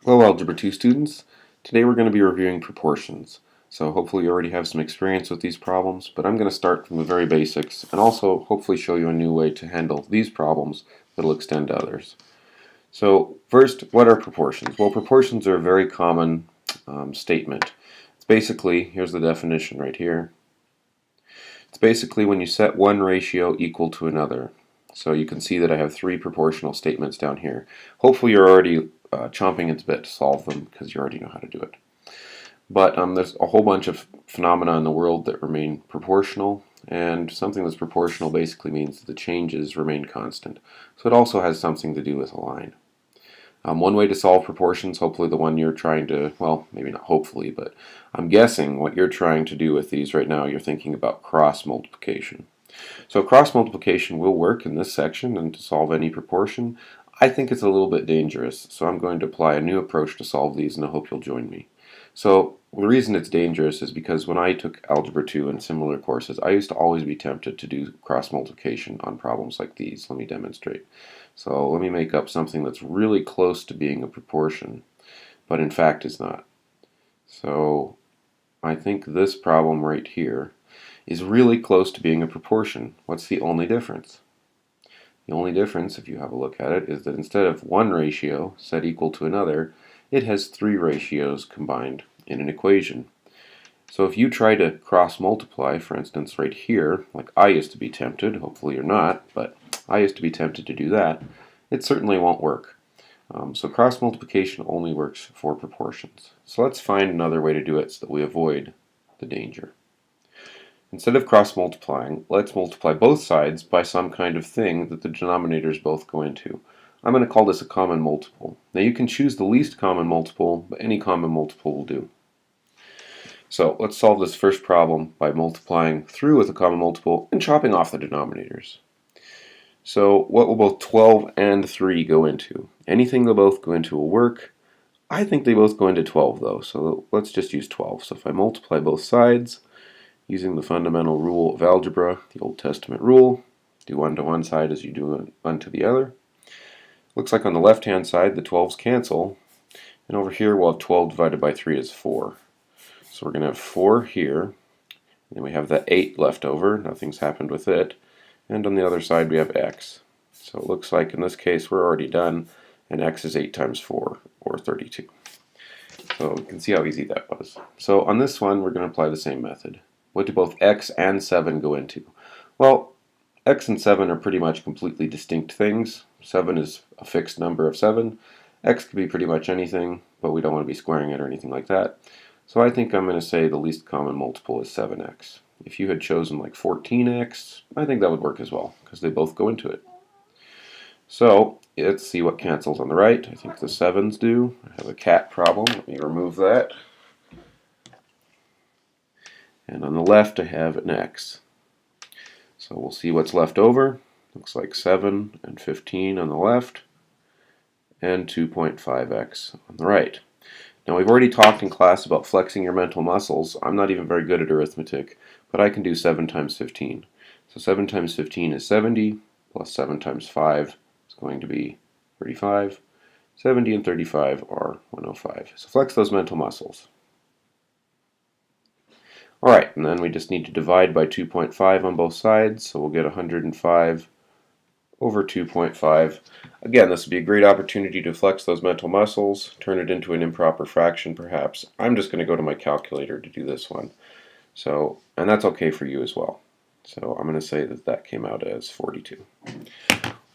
Hello Algebra 2 students. Today we're going to be reviewing proportions. So hopefully you already have some experience with these problems, but I'm going to start from the very basics and also hopefully show you a new way to handle these problems that will extend to others. So first, what are proportions? Well, proportions are a very common statement. It's basically, here's the definition right here. It's basically when you set one ratio equal to another. So you can see that I have three proportional statements down here. Hopefully you're already chomping at the bit to solve them because you already know how to do it. But there's a whole bunch of phenomena in the world that remain proportional, and something that's proportional basically means that the changes remain constant. So it also has something to do with a line. One way to solve proportions, hopefully the one you're trying to, well, maybe not hopefully, but I'm guessing what you're trying to do with these right now, you're thinking about cross multiplication. So cross multiplication will work in this section and to solve any proportion. I think it's a little bit dangerous, so I'm going to apply a new approach to solve these, and I hope you'll join me. So the reason it's dangerous is because when I took Algebra 2 and similar courses, I used to always be tempted to do cross multiplication on problems like these. Let me demonstrate. So let me make up something that's really close to being a proportion, but in fact is not. So I think this problem right here is really close to being a proportion. What's the only difference? The only difference, if you have a look at it, is that instead of one ratio set equal to another, it has three ratios combined in an equation. So if you try to cross multiply, for instance right here, like I used to be tempted, hopefully you're not, but I used to be tempted to do that, it certainly won't work. So cross multiplication only works for proportions. So let's find another way to do it so that we avoid the danger. Instead of cross multiplying, let's multiply both sides by some kind of thing that the denominators both go into. I'm going to call this a common multiple. Now you can choose the least common multiple, but any common multiple will do. So let's solve this first problem by multiplying through with a common multiple and chopping off the denominators. So what will both 12 and 3 go into? Anything they'll both go into will work. I think they both go into 12 though, so let's just use 12. So if I multiply both sides, using the fundamental rule of algebra, the Old Testament rule, do 1 to one side as you do 1 to the other. Looks like on the left-hand side the 12's cancel, and over here we'll have 12 divided by 3 is 4. So we're going to have 4 here, and then we have that 8 left over, nothing's happened with it, and on the other side we have x. So it looks like in this case we're already done, and x is 8 times 4, or 32. So you can see how easy that was. So on this one we're going to apply the same method. What do both x and 7 go into? Well, x and 7 are pretty much completely distinct things. 7 is a fixed number of 7. X could be pretty much anything, but we don't want to be squaring it or anything like that. So I think I'm going to say the least common multiple is 7x. If you had chosen like 14x, I think that would work as well, because they both go into it. So let's see what cancels on the right. I think the 7's do. I have a cat problem. Let me remove that. And on the left I have an x. So we'll see what's left over. Looks like 7 and 15 on the left, and 2.5x on the right. Now we've already talked in class about flexing your mental muscles. I'm not even very good at arithmetic, but I can do 7 times 15. So 7 times 15 is 70, plus 7 times 5 is going to be 35. 70 and 35 are 105. So flex those mental muscles. Alright, and then we just need to divide by 2.5 on both sides, so we'll get 105 over 2.5. Again, this would be a great opportunity to flex those mental muscles, turn it into an improper fraction perhaps. I'm just going to go to my calculator to do this one. So, and that's okay for you as well. So I'm going to say that that came out as 42.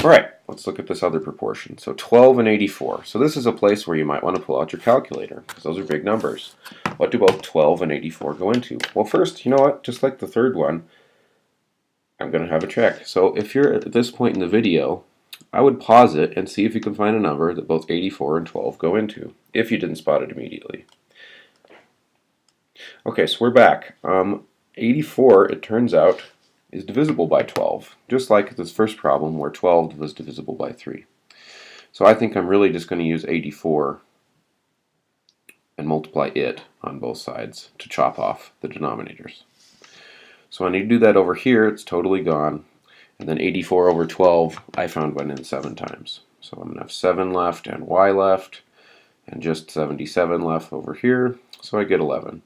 Alright, let's look at this other proportion. So 12 and 84. So this is a place where you might want to pull out your calculator, because those are big numbers. What do both 12 and 84 go into? Well, first, you know what? Just like the third one, I'm going to have a check. So if you're at this point in the video, I would pause it and see if you can find a number that both 84 and 12 go into, if you didn't spot it immediately. Okay, so we're back. 84, it turns out, is divisible by 12, just like this first problem where 12 was divisible by 3. So I think I'm really just going to use 84 and multiply it on both sides to chop off the denominators. So I need to do that over here, it's totally gone, and then 84 over 12 I found went in 7 times. So I'm going to have 7 left and y left, and just 77 left over here, so I get 11.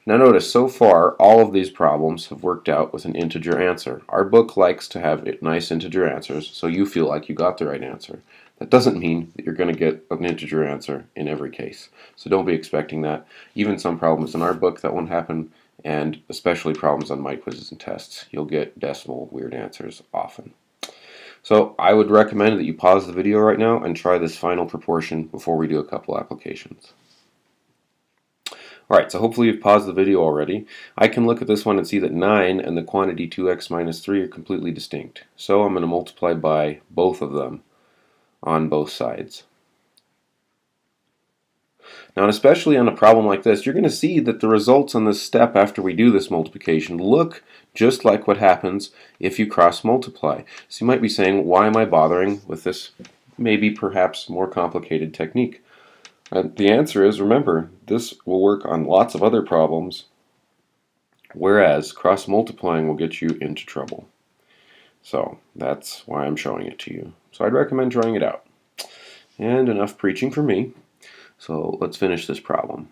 Now notice, so far, all of these problems have worked out with an integer answer. Our book likes to have nice integer answers, so you feel like you got the right answer. That doesn't mean that you're going to get an integer answer in every case, so don't be expecting that. Even some problems in our book, that won't happen, and especially problems on my quizzes and tests. You'll get decimal weird answers often. So I would recommend that you pause the video right now and try this final proportion before we do a couple applications. Alright, so hopefully you've paused the video already. I can look at this one and see that 9 and the quantity 2x minus 3 are completely distinct. So I'm going to multiply by both of them on both sides. Now, and especially on a problem like this, you're going to see that the results on this step after we do this multiplication look just like what happens if you cross multiply. So you might be saying, why am I bothering with this maybe perhaps more complicated technique? The answer is, remember, this will work on lots of other problems, whereas cross multiplying will get you into trouble. So that's why I'm showing it to you. So I'd recommend trying it out. And enough preaching for me. So let's finish this problem.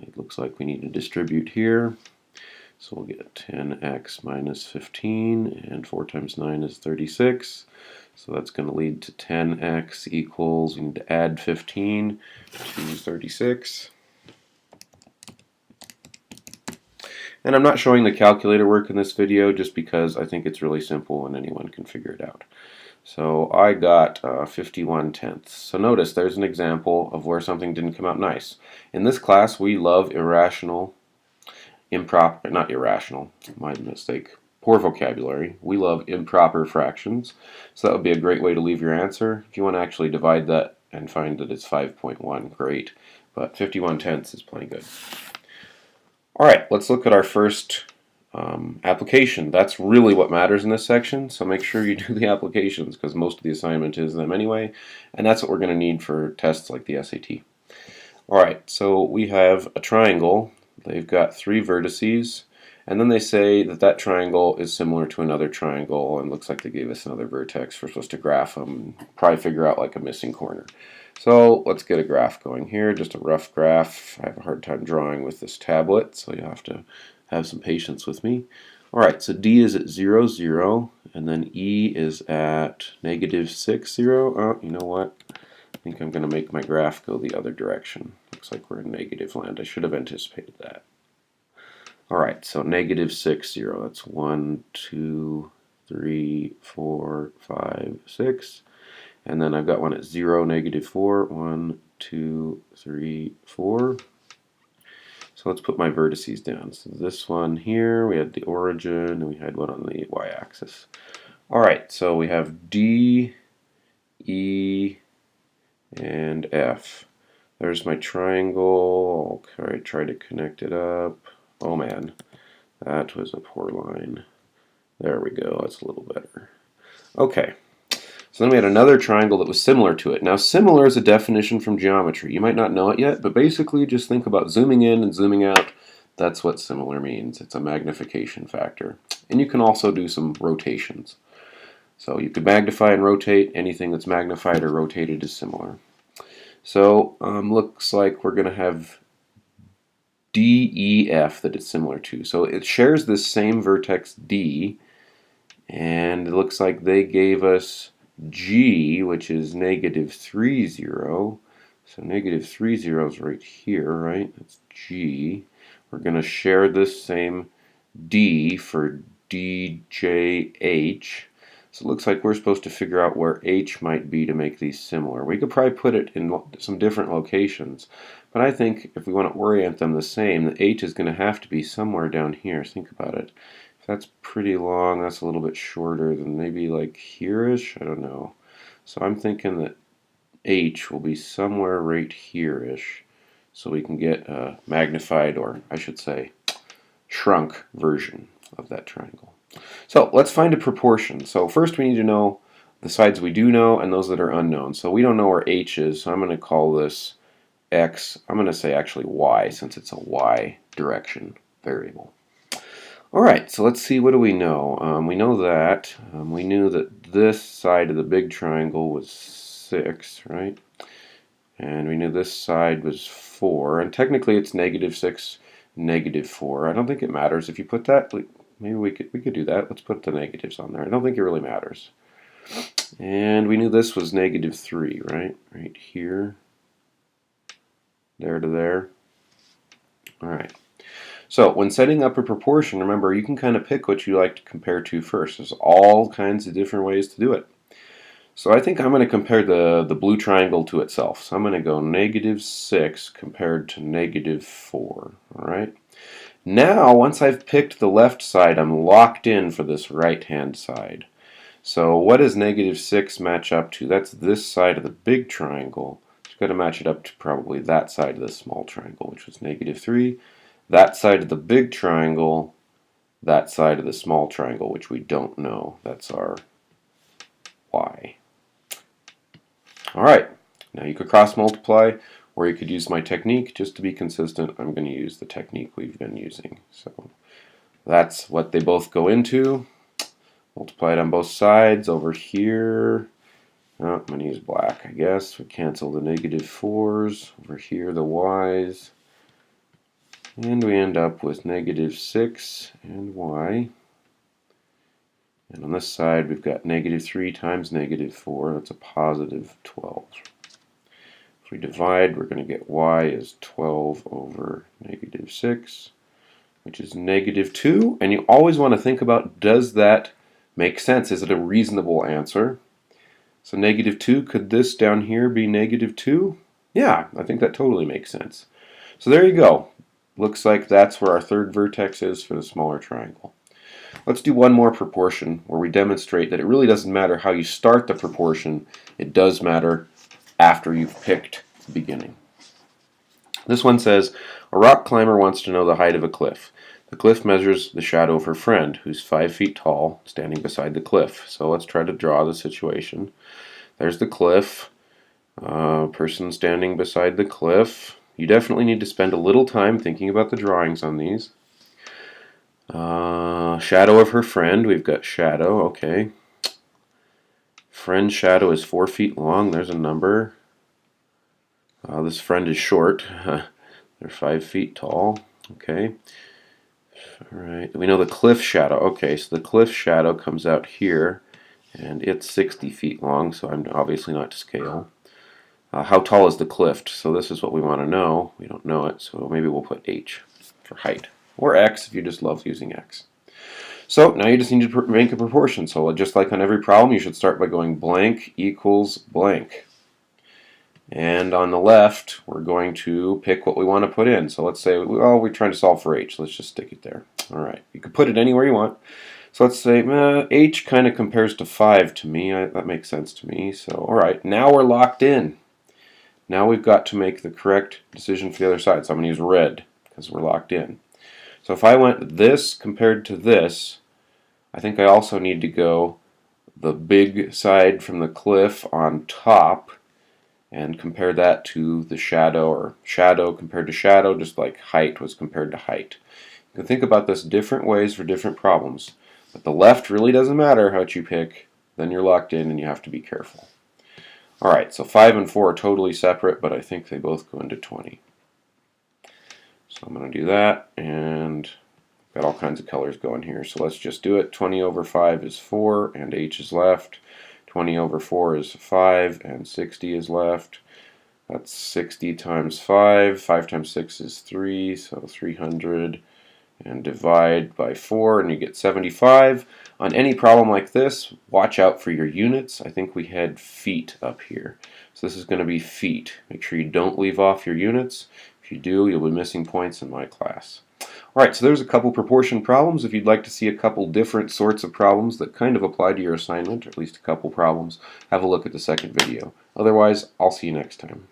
It looks like we need to distribute here. So we'll get 10x minus 15, and 4 times 9 is 36. So that's going to lead to 10x equals, we need to add 15 to 36. And I'm not showing the calculator work in this video just because I think it's really simple and anyone can figure it out. So I got 51 tenths. So notice there's an example of where something didn't come out nice. In this class we love not irrational, my mistake, poor vocabulary. We love improper fractions. So that would be a great way to leave your answer. If you want to actually divide that and find that it's 5.1, great. But 51 tenths is plenty good. Alright, let's look at our first application. That's really what matters in this section, so make sure you do the applications because most of the assignment is them anyway, and that's what we're going to need for tests like the SAT. Alright, so we have a triangle. They've got 3 vertices, and then they say that that triangle is similar to another triangle, and looks like they gave us another vertex. We're supposed to graph them, probably figure out like a missing corner. So let's get a graph going here, just a rough graph. I have a hard time drawing with this tablet, so you have to have some patience with me. Alright, so D is at 0, 0, and then E is at negative 6, 0. Oh, you know what? I think I'm going to make my graph go the other direction. Looks like we're in negative land. I should have anticipated that. Alright, so negative 6, 0. That's 1, 2, 3, 4, 5, 6. And then I've got one at 0, negative 4. 1, 2, 3, 4. So let's put my vertices down. So this one here, we had the origin, and we had one on the y-axis. Alright, so we have D, E, and F. There's my triangle. Okay, try to connect it up. Oh man, that was a poor line. There we go, that's a little better. Okay, so then we had another triangle that was similar to it. Now similar is a definition from geometry. You might not know it yet, but basically just think about zooming in and zooming out. That's what similar means. It's a magnification factor. And you can also do some rotations. So you could magnify and rotate. Anything that's magnified or rotated is similar. So looks like we're going to have DEF that it's similar to. So it shares this same vertex D, and it looks like they gave us G, which is negative 3, 0. So negative 3, 0 is right here, right? That's G. We're going to share this same D for DJH. So it looks like we're supposed to figure out where H might be to make these similar. We could probably put it in some different locations, but I think if we want to orient them the same, the H is going to have to be somewhere down here. Think about it. If that's pretty long, that's a little bit shorter than maybe like here-ish. I don't know. So I'm thinking that H will be somewhere right here-ish, so we can get a magnified, or I should say shrunk version of that triangle. So let's find a proportion. So first we need to know the sides we do know and those that are unknown. So we don't know where H is, so I'm going to call this X. I'm going to say actually Y, since it's a Y direction variable. Alright, so let's see, what do we know? We know that, we knew that this side of the big triangle was 6, right? And we knew this side was 4, and technically it's -6, -4. I don't think it matters if you put that. Maybe we could do that. Let's put the negatives on there. I don't think it really matters. And we knew this was -3, right? Right here, there to there. All right. So when setting up a proportion, remember you can kind of pick what you like to compare to first. There's all kinds of different ways to do it. So I think I'm going to compare the blue triangle to itself. So I'm going to go -6 compared to -4. All right. Now, once I've picked the left side, I'm locked in for this right-hand side. So what does -6 match up to? That's this side of the big triangle. You've got to match it up to probably that side of the small triangle, which was -3. That side of the big triangle, that side of the small triangle, which we don't know. That's our y. All right, now you could cross multiply, or you could use my technique. Just to be consistent, I'm going to use the technique we've been using. So that's what they both go into. Multiply it on both sides over here. Oh, I'm going to use black, I guess. We cancel the -4s. Over here, the y's. And we end up with -6 and y. And on this side, we've got -3 times -4. That's a +12. If we divide, we're going to get y is 12 over -6, which is -2. And you always want to think about, does that make sense? Is it a reasonable answer? So -2, could this down here be -2? Yeah, I think that totally makes sense. So there you go. Looks like that's where our third vertex is for the smaller triangle. Let's do one more proportion where we demonstrate that it really doesn't matter how you start the proportion, it does matter after you've picked the beginning. This one says, a rock climber wants to know the height of a cliff. The cliff measures the shadow of her friend, who's 5 feet tall, standing beside the cliff. So let's try to draw the situation. There's the cliff, person standing beside the cliff. You definitely need to spend a little time thinking about the drawings on these. Shadow of her friend, we've got shadow, okay. Friend's shadow is 4 feet long, there's a number. This friend is short, they're 5 feet tall, okay. Alright, we know the cliff shadow, okay, so the cliff shadow comes out here, and it's 60 feet long, so I'm obviously not to scale. How tall is the cliff? So this is what we want to know. We don't know it, so maybe we'll put h for height. Or x if you just love using x. So now you just need to make a proportion. So just like on every problem, you should start by going blank equals blank. And on the left, we're going to pick what we want to put in. So let's say, well, we're trying to solve for h. Let's just stick it there. All right. You can put it anywhere you want. So let's say h kind of compares to 5 to me. That makes sense to me. So all right, now we're locked in. Now we've got to make the correct decision for the other side. So I'm going to use red because we're locked in. So if I went this compared to this, I think I also need to go the big side from the cliff on top and compare that to the shadow, or shadow compared to shadow, just like height was compared to height. You can think about this different ways for different problems. But the left really doesn't matter how you pick. Then you're locked in and you have to be careful. Alright, so 5 and 4 are totally separate, but I think they both go into 20. So I'm going to do that, and got all kinds of colors going here. So let's just do it. 20 over 5 is 4, and h is left. 20 over 4 is 5, and 60 is left. That's 60 times 5. 5 times 6 is 3, so 300. And divide by 4, and you get 75. On any problem like this, watch out for your units. I think we had feet up here. So this is going to be feet. Make sure you don't leave off your units. If you do, you'll be missing points in my class. Alright, so there's a couple proportion problems. If you'd like to see a couple different sorts of problems that kind of apply to your assignment, or at least a couple problems, have a look at the second video. Otherwise, I'll see you next time.